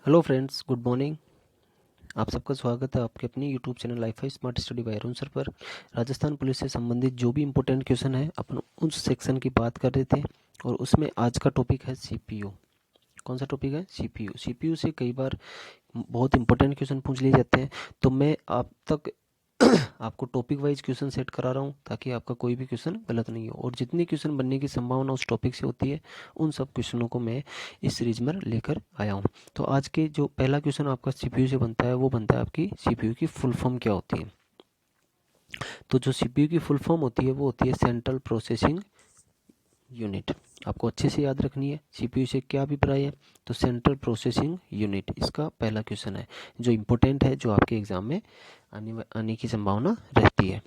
Hello friends, good morning. आप सबका स्वागत है आपके अपनी यूट्यूब चैनल लाइफ है smart study bye Arun sir पर। राजस्थान पुलिस से संबंधित जो भी इम्पोर्टेंट क्वेश्चन है अपन उस सेक्शन की बात कर रहे थे और उसमें आज का टॉपिक है सीपीयू। कौन सा टॉपिक है? सीपीयू। सीपीयू से कई बार बहुत इंपॉर्टेंट क्वेश्चन पूछ लिए जाते हैं, तो मैं आप तक आपको टॉपिक वाइज क्वेश्चन सेट करा रहा हूँ ताकि आपका कोई भी क्वेश्चन गलत नहीं हो। और जितने क्वेश्चन बनने की संभावना उस टॉपिक से होती है उन सब क्वेश्चनों को मैं इस सीरीज में लेकर आया हूँ। तो आज के जो पहला क्वेश्चन आपका सीपीयू से बनता है वो बनता है आपकी सीपीयू की फुल फॉर्म क्या होती है। तो जो सीपीयू की फुल फॉर्म होती है वो होती है सेंट्रल प्रोसेसिंग यूनिट। आपको अच्छे से याद रखनी है सीपीयू से क्या अभिप्राय है। तो सेंट्रल प्रोसेसिंग यूनिट इसका पहला क्वेश्चन है जो इम्पोर्टेंट है, जो आपके एग्जाम में आने की संभावना रहती है।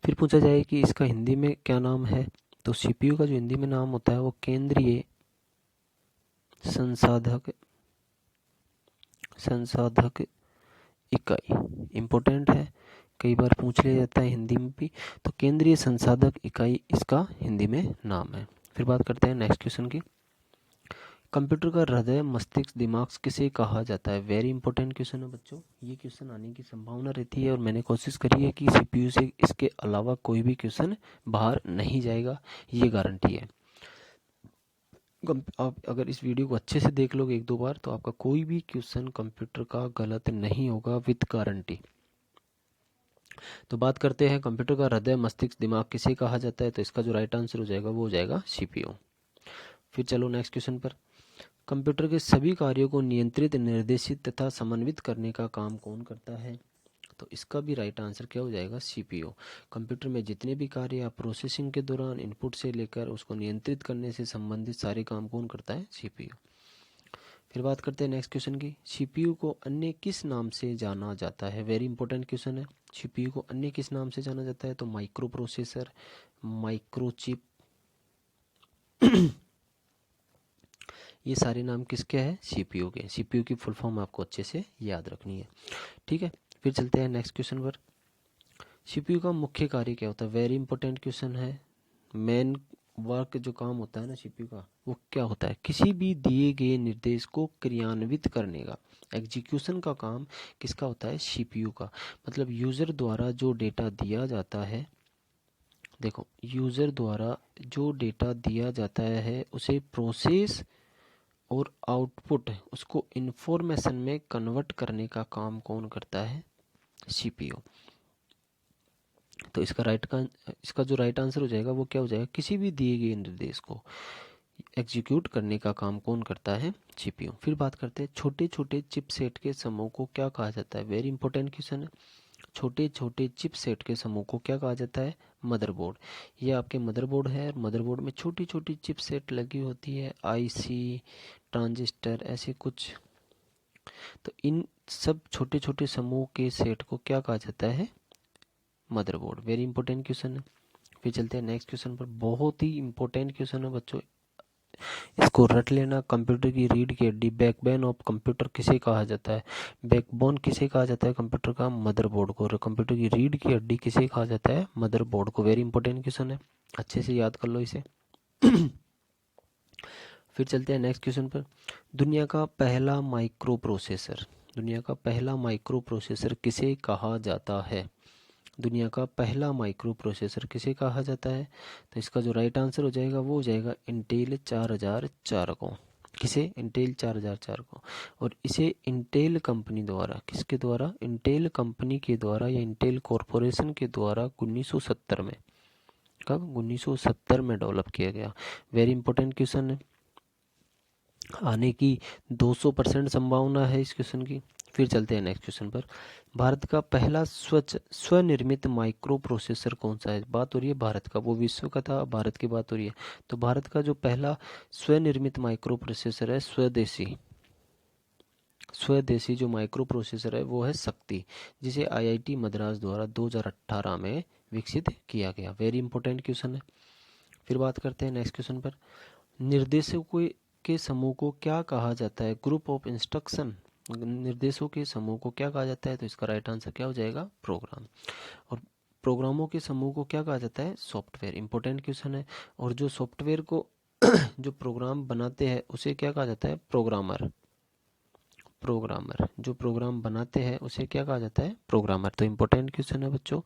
फिर पूछा जाए कि इसका हिंदी में क्या नाम है। तो सीपीयू का जो हिंदी में नाम होता है वो केंद्रीय संसाधक इकाई। इम्पोर्टेंट है, कई बार पूछ लिया जाता है हिंदी में भी। तो केंद्रीय संसाधक इकाई इसका हिंदी में नाम है। फिर बात करते हैं नेक्स्ट क्वेश्चन की। कंप्यूटर का हृदय मस्तिष्क दिमाग किसे कहा जाता है? वेरी इंपॉर्टेंट क्वेश्चन है बच्चों, ये क्वेश्चन आने की संभावना रहती है और मैंने कोशिश करी है कि सीपीयू से इसके अलावा कोई भी क्वेश्चन बाहर नहीं जाएगा, ये गारंटी है। आप अगर इस वीडियो को अच्छे से देख लोगे एक दो बार तो आपका कोई भी क्वेश्चन कंप्यूटर का गलत नहीं होगा विद गारंटी। तो बात करते हैं कंप्यूटर का हृदय मस्तिष्क दिमाग किसे कहा जाता है। तो इसका जो राइट आंसर हो जाएगा वो हो जाएगा सीपीयू। फिर चलो नेक्स्ट क्वेश्चन पर। कंप्यूटर के सभी कार्यों को नियंत्रित, निर्देशित तथा समन्वित करने का काम कौन करता है? तो इसका भी राइट आंसर क्या हो जाएगा? सीपीयू। कंप्यूटर में जितने भी कार्य या प्रोसेसिंग के दौरान इनपुट से लेकर उसको नियंत्रित करने से संबंधित सारे काम कौन करता है? सीपीयू। फिर बात करते हैं नेक्स्ट क्वेश्चन की। सीपीयू को अन्य किस नाम से जाना जाता है? वेरी इंपॉर्टेंट क्वेश्चन है। सीपीयू को अन्य किस नाम से जाना जाता है? तो माइक्रो प्रोसेसर, माइक्रोचिप, ये सारे नाम किसके हैं? सीपीयू के। सीपीयू की फुल फॉर्म आपको अच्छे से याद रखनी है, ठीक है। फिर चलते हैं नेक्स्ट क्वेश्चन पर। सीपीयू का मुख्य कार्य क्या होता है? वेरी इंपॉर्टेंट क्वेश्चन है। मेन वर्क जो काम होता है ना सीपीयू का, वो क्या होता है? किसी भी दिए गए निर्देश को क्रियान्वित करने का, एग्जीक्यूशन का काम किसका होता है? सीपीयू का। मतलब यूजर द्वारा जो डेटा दिया जाता है, देखो यूजर द्वारा जो डेटा दिया जाता है उसे प्रोसेस और आउटपुट उसको इंफॉर्मेशन में कन्वर्ट करने का काम कौन करता है? सीपीयू। तो इसका जो राइट आंसर हो जाएगा वो क्या हो जाएगा? किसी भी दिए गए निर्देश को एग्जीक्यूट करने का काम कौन करता है? सीपीयू। फिर बात करते हैं छोटे छोटे चिपसेट के समूह को क्या कहा जाता है? वेरी इंपॉर्टेंट क्वेश्चन है। छोटे छोटे चिपसेट के समूह को क्या कहा जाता है? मदरबोर्ड। ये आपके मदरबोर्ड है और मदरबोर्ड में छोटी छोटी चिपसेट लगी होती है, आईसी, ट्रांजिस्टर, ऐसे कुछ। तो इन सब छोटे छोटे समूह के सेट को क्या कहा जाता है? मदरबोर्ड। वेरी इंपॉर्टेंट क्वेश्चन है। फिर चलते हैं नेक्स्ट क्वेश्चन पर। बहुत ही इंपॉर्टेंट क्वेश्चन है बच्चों, इसको रट लेना। कंप्यूटर की रीढ़ की हड्डी, बैकबोन ऑफ कंप्यूटर किसे कहा जाता है? बैकबोन किसे कहा जाता है कंप्यूटर का? मदरबोर्ड को। और कंप्यूटर की रीढ़ की हड्डी किसे कहा जाता है? मदरबोर्ड को। वेरी इंपॉर्टेंट क्वेश्चन है, अच्छे से याद कर लो इसे। फिर चलते हैं नेक्स्ट क्वेश्चन पर। दुनिया का पहला माइक्रो प्रोसेसर, दुनिया का पहला माइक्रो प्रोसेसर किसे कहा जाता है? दुनिया का पहला माइक्रो प्रोसेसर किसे कहा जाता है? तो इसका जो राइट आंसर हो जाएगा वो हो जाएगा इंटेल 4004 को। किसे? इंटेल 4004 को। और इसे इंटेल कंपनी द्वारा, किसके द्वारा? इंटेल कंपनी के द्वारा या इंटेल कॉरपोरेशन के द्वारा 1970 में, कब? 1970 में डेवलप किया गया। वेरी इंपॉर्टेंट क्वेश्चन है, आने की 200% संभावना है इस क्वेश्चन की। फिर चलते हैं नेक्स्ट क्वेश्चन पर। भारत का पहला स्वनिर्मित माइक्रो प्रोसेसर कौन सा है? बात हो रही है भारत का, वो विश्व का था, भारत की बात हो रही है। तो भारत का जो पहला स्वनिर्मित माइक्रो प्रोसेसर है, स्वदेशी जो माइक्रो प्रोसेसर है वो है शक्ति, जिसे आईआईटी मद्रास द्वारा 2018 में विकसित किया गया। वेरी इंपॉर्टेंट क्वेश्चन है। फिर बात करते हैं नेक्स्ट क्वेश्चन पर। निर्देशों के समूह को क्या कहा जाता है? Group of instruction. निर्देशों के समूह को क्या कहा जाता है? तो इसका राइट आंसर क्या हो जाएगा? प्रोग्राम। और प्रोग्रामों के समूह को क्या कहा जाता है? सॉफ्टवेयर। इंपॉर्टेंट क्वेश्चन है। और जो सॉफ्टवेयर को जो प्रोग्राम बनाते हैं उसे क्या कहा जाता है? प्रोग्रामर। जो प्रोग्राम बनाते हैं उसे क्या कहा जाता है? प्रोग्रामर। तो इम्पोर्टेंट क्वेश्चन है बच्चों,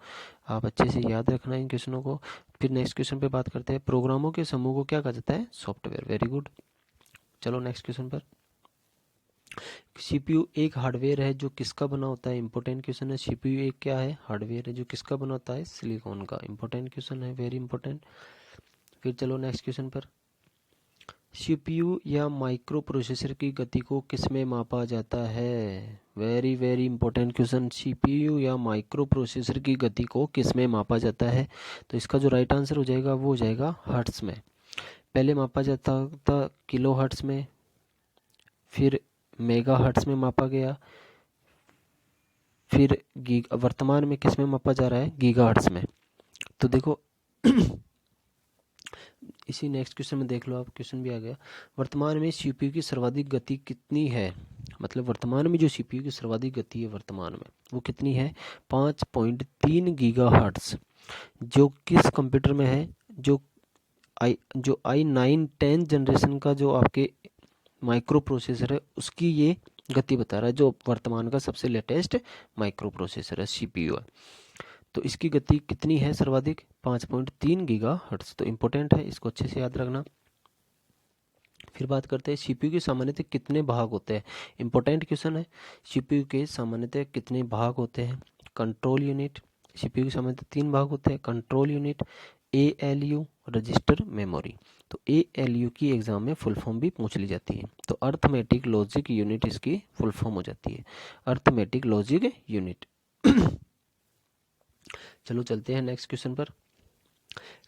आप अच्छे से याद रखना इन क्वेश्चनों को। फिर नेक्स्ट क्वेश्चन पे बात करते हैं, प्रोग्रामों के समूह को क्या कहा जाता है? सॉफ्टवेयर। Very good. चलो नेक्स्ट क्वेश्चन पर। सीपीयू एक हार्डवेयर है जो किसका बना होता है? इंपॉर्टेंट क्वेश्चन है। सीपीयू एक क्या है? हार्डवेयर है जो किसका बना होता है? सिलिकॉन का। इंपॉर्टेंट क्वेश्चन है, वेरी इंपॉर्टेंट। फिर चलो नेक्स्ट क्वेश्चन पर। सीपीयू या माइक्रो प्रोसेसर की गति को किसमें मापा जाता है? Very very important question. CPU या माइक्रो प्रोसेसर की गति को किसमें मापा जाता है? तो इसका जो राइट आंसर हो जाएगा वो हो जाएगा हर्ट्स में। पहले मापा जाता था किलो हर्ट्स में, फिर मेगा हर्ट्स में मापा गया, फिर वर्तमान में किस में मापा जा रहा है? गीगा हर्ट्स में। तो देखो इसी नेक्स्ट क्वेश्चन में देख लो आप, क्वेश्चन भी आ गया। वर्तमान में सीपीयू की सर्वाधिक गति कितनी है? मतलब वर्तमान में जो सीपीयू की सर्वाधिक गति है वर्तमान में वो कितनी है? 5.3 गीगा हर्ट्स। जो किस कंप्यूटर में है? जो i9 10 जनरेशन का जो आपके माइक्रो प्रोसेसर है उसकी ये गति बता रहा है, जो वर्तमान का सबसे लेटेस्ट माइक्रो प्रोसेसर है, सीपीयू है। तो इसकी गति कितनी है सर्वाधिक? 5.3 गीगा हर्ट्ज। तो इंपॉर्टेंट है, इसको अच्छे से याद रखना। फिर बात करते हैं सीपीयू के सामान्यतः कितने भाग होते हैं? इंपॉर्टेंट क्वेश्चन है। सीपीयू के सामान्यतः कितने भाग होते हैं? Control unit. सीपीयू के सामान्यतः 3 भाग होते हैं, control unit, ALU, register, memory. तो एएलयू की एग्जाम में फुल फॉर्म भी पूछ ली जाती है, तो अर्थमेटिक लॉजिक यूनिट इसकी फुल फॉर्म हो जाती है, अर्थमेटिक लॉजिक यूनिट। चलो चलते हैं नेक्स्ट क्वेश्चन पर।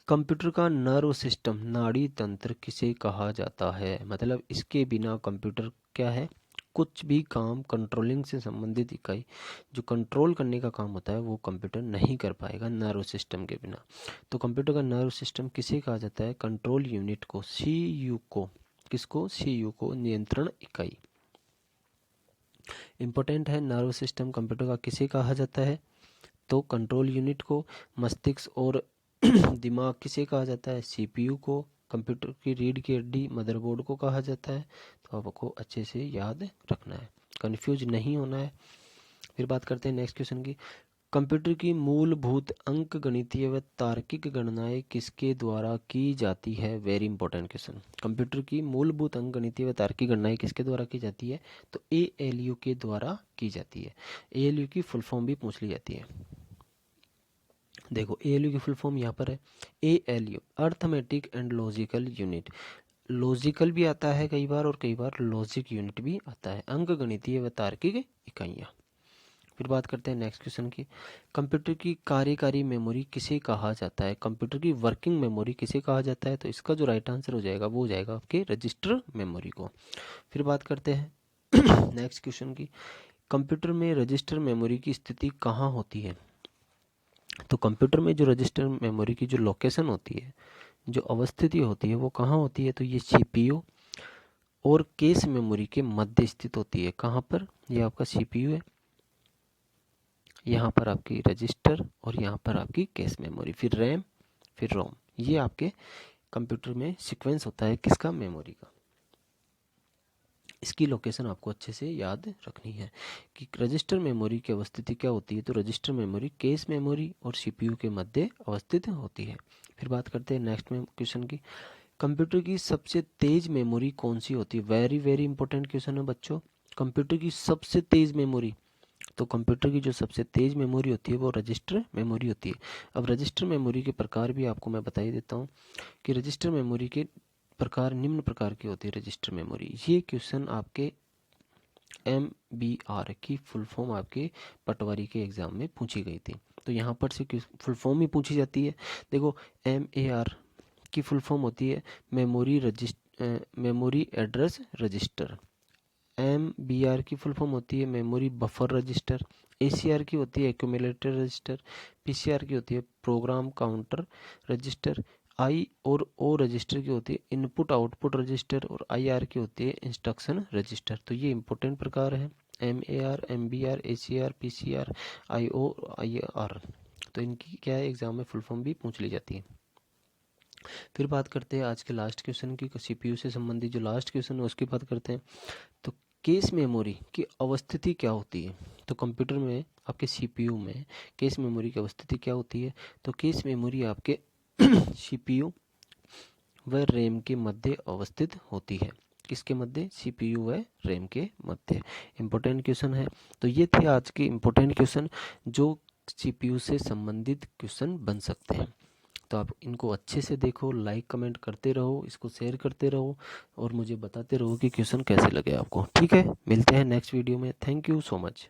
कंप्यूटर का नर्व सिस्टम, नाड़ी तंत्र किसे कहा जाता है? मतलब इसके बिना कंप्यूटर क्या है? कुछ भी काम, कंट्रोलिंग से संबंधित इकाई जो कंट्रोल करने का काम होता है वो कंप्यूटर नहीं कर पाएगा नर्व सिस्टम के बिना। तो कंप्यूटर का नर्व सिस्टम किसे कहा जाता है? कंट्रोल यूनिट को, सीयू को। किसको? सीयू को, नियंत्रण इकाई। इंपॉर्टेंट है, नर्व सिस्टम कंप्यूटर का किसे कहा जाता है? तो कंट्रोल यूनिट को। मस्तिष्क और दिमाग किसे कहा जाता है? सीपीयू को। कंप्यूटर की रीढ़ की हड्डी मदरबोर्ड को कहा जाता है। तो आपको अच्छे से याद रखना है, कंफ्यूज नहीं होना है। फिर बात करते हैं नेक्स्ट क्वेश्चन की। कंप्यूटर की मूलभूत अंकगणितीय व तार्किक गणनाएं किसके द्वारा की जाती है? Very important question. कंप्यूटर की मूलभूत अंकगणितीय व तार्किक गणनाएं किसके द्वारा की जाती है? तो एएलयू के द्वारा की जाती है। एएलयू की फुल फॉर्म भी पूछ ली जाती है। देखो एएलयू की फुल फॉर्म यहाँ पर है, ALU arithmetic and logical unit. Logical भी आता है कई बार और कई बार लॉजिक यूनिट भी आता है, अंकगणितीय व तार्किक इकाइयाँ। फिर बात करते हैं नेक्स्ट क्वेश्चन की। कंप्यूटर की कार्यकारी मेमोरी किसे कहा जाता है? कंप्यूटर की वर्किंग मेमोरी किसे कहा जाता है? तो इसका जो राइट आंसर हो जाएगा वो हो जाएगा आपके रजिस्टर मेमोरी को। फिर बात करते हैं नेक्स्ट क्वेश्चन की। कंप्यूटर में रजिस्टर मेमोरी की स्थिति कहाँ होती है? तो कंप्यूटर में जो रजिस्टर मेमोरी की जो लोकेशन होती है, जो अवस्थिति होती है वो कहाँ होती है? तो ये सीपीयू और केस मेमोरी के मध्य स्थित होती है। कहाँ पर? ये आपका सीपीयू है, यहाँ पर आपकी रजिस्टर और यहाँ पर आपकी केस मेमोरी, फिर रैम, फिर रोम। ये आपके कंप्यूटर में सीक्वेंस होता है किसका? मेमोरी का। इसकी लोकेशन आपको अच्छे से याद रखनी है कि रजिस्टर मेमोरी की अवस्थिति क्या होती है। तो रजिस्टर मेमोरी केस मेमोरी और सीपीयू के मध्य अवस्थित होती है। फिर बात करते हैं नेक्स्ट में क्वेश्चन की। कंप्यूटर की सबसे तेज मेमोरी कौन सी होती है? वेरी वेरी इंपॉर्टेंट क्वेश्चन है बच्चों। कंप्यूटर की सबसे तेज मेमोरी, तो कंप्यूटर की जो सबसे तेज मेमोरी होती है वो रजिस्टर मेमोरी होती है। अब रजिस्टर मेमोरी के प्रकार भी आपको मैं बता ही देता हूँ कि रजिस्टर मेमोरी के प्रकार निम्न प्रकार की होती है रजिस्टर मेमोरी। ये क्वेश्चन आपके MBR की फुल फॉर्म आपके पटवारी के एग्जाम में पूछी गई थी, तो यहाँ पर से फुल फॉर्म ही पूछी जाती है। देखो MAR की फुल फॉर्म होती है मेमोरी एड्रेस रजिस्टर। MBR की फुल फॉर्म होती है मेमोरी बफर रजिस्टर। ACR की होती है एक्यूमुलेटर रजिस्टर। PCR की होती है प्रोग्राम काउंटर रजिस्टर। I और O रजिस्टर की होती है इनपुट आउटपुट रजिस्टर और IR की होती है इंस्ट्रक्शन रजिस्टर। तो ये इंपॉर्टेंट प्रकार है, MAR, MBR, ACR, PCR, IO, IR। तो इनकी क्या है, एग्जाम में फुल फॉर्म भी पूछ ली जाती है। फिर बात करते हैं आज के लास्ट क्वेश्चन की, सीपीयू से संबंधित जो लास्ट क्वेश्चन है उसकी बात करते हैं। तो केस मेमोरी की अवस्थिति क्या होती है? तो कंप्यूटर में आपके सीपीयू में केस मेमोरी की अवस्थिति क्या होती है? तो केस मेमोरी आपके सीपीयू व रैम के मध्य अवस्थित होती है। किसके मध्य? सीपीयू व रैम के मध्य। इम्पोर्टेंट क्वेश्चन है। तो ये थे आज के इम्पोर्टेंट क्वेश्चन जो सीपीयू से संबंधित क्वेश्चन बन सकते हैं। तो आप इनको अच्छे से देखो, लाइक कमेंट करते रहो, इसको शेयर करते रहो और मुझे बताते रहो कि क्वेश्चन कैसे लगे आपको। ठीक है, मिलते हैं नेक्स्ट वीडियो में। Thank you so much.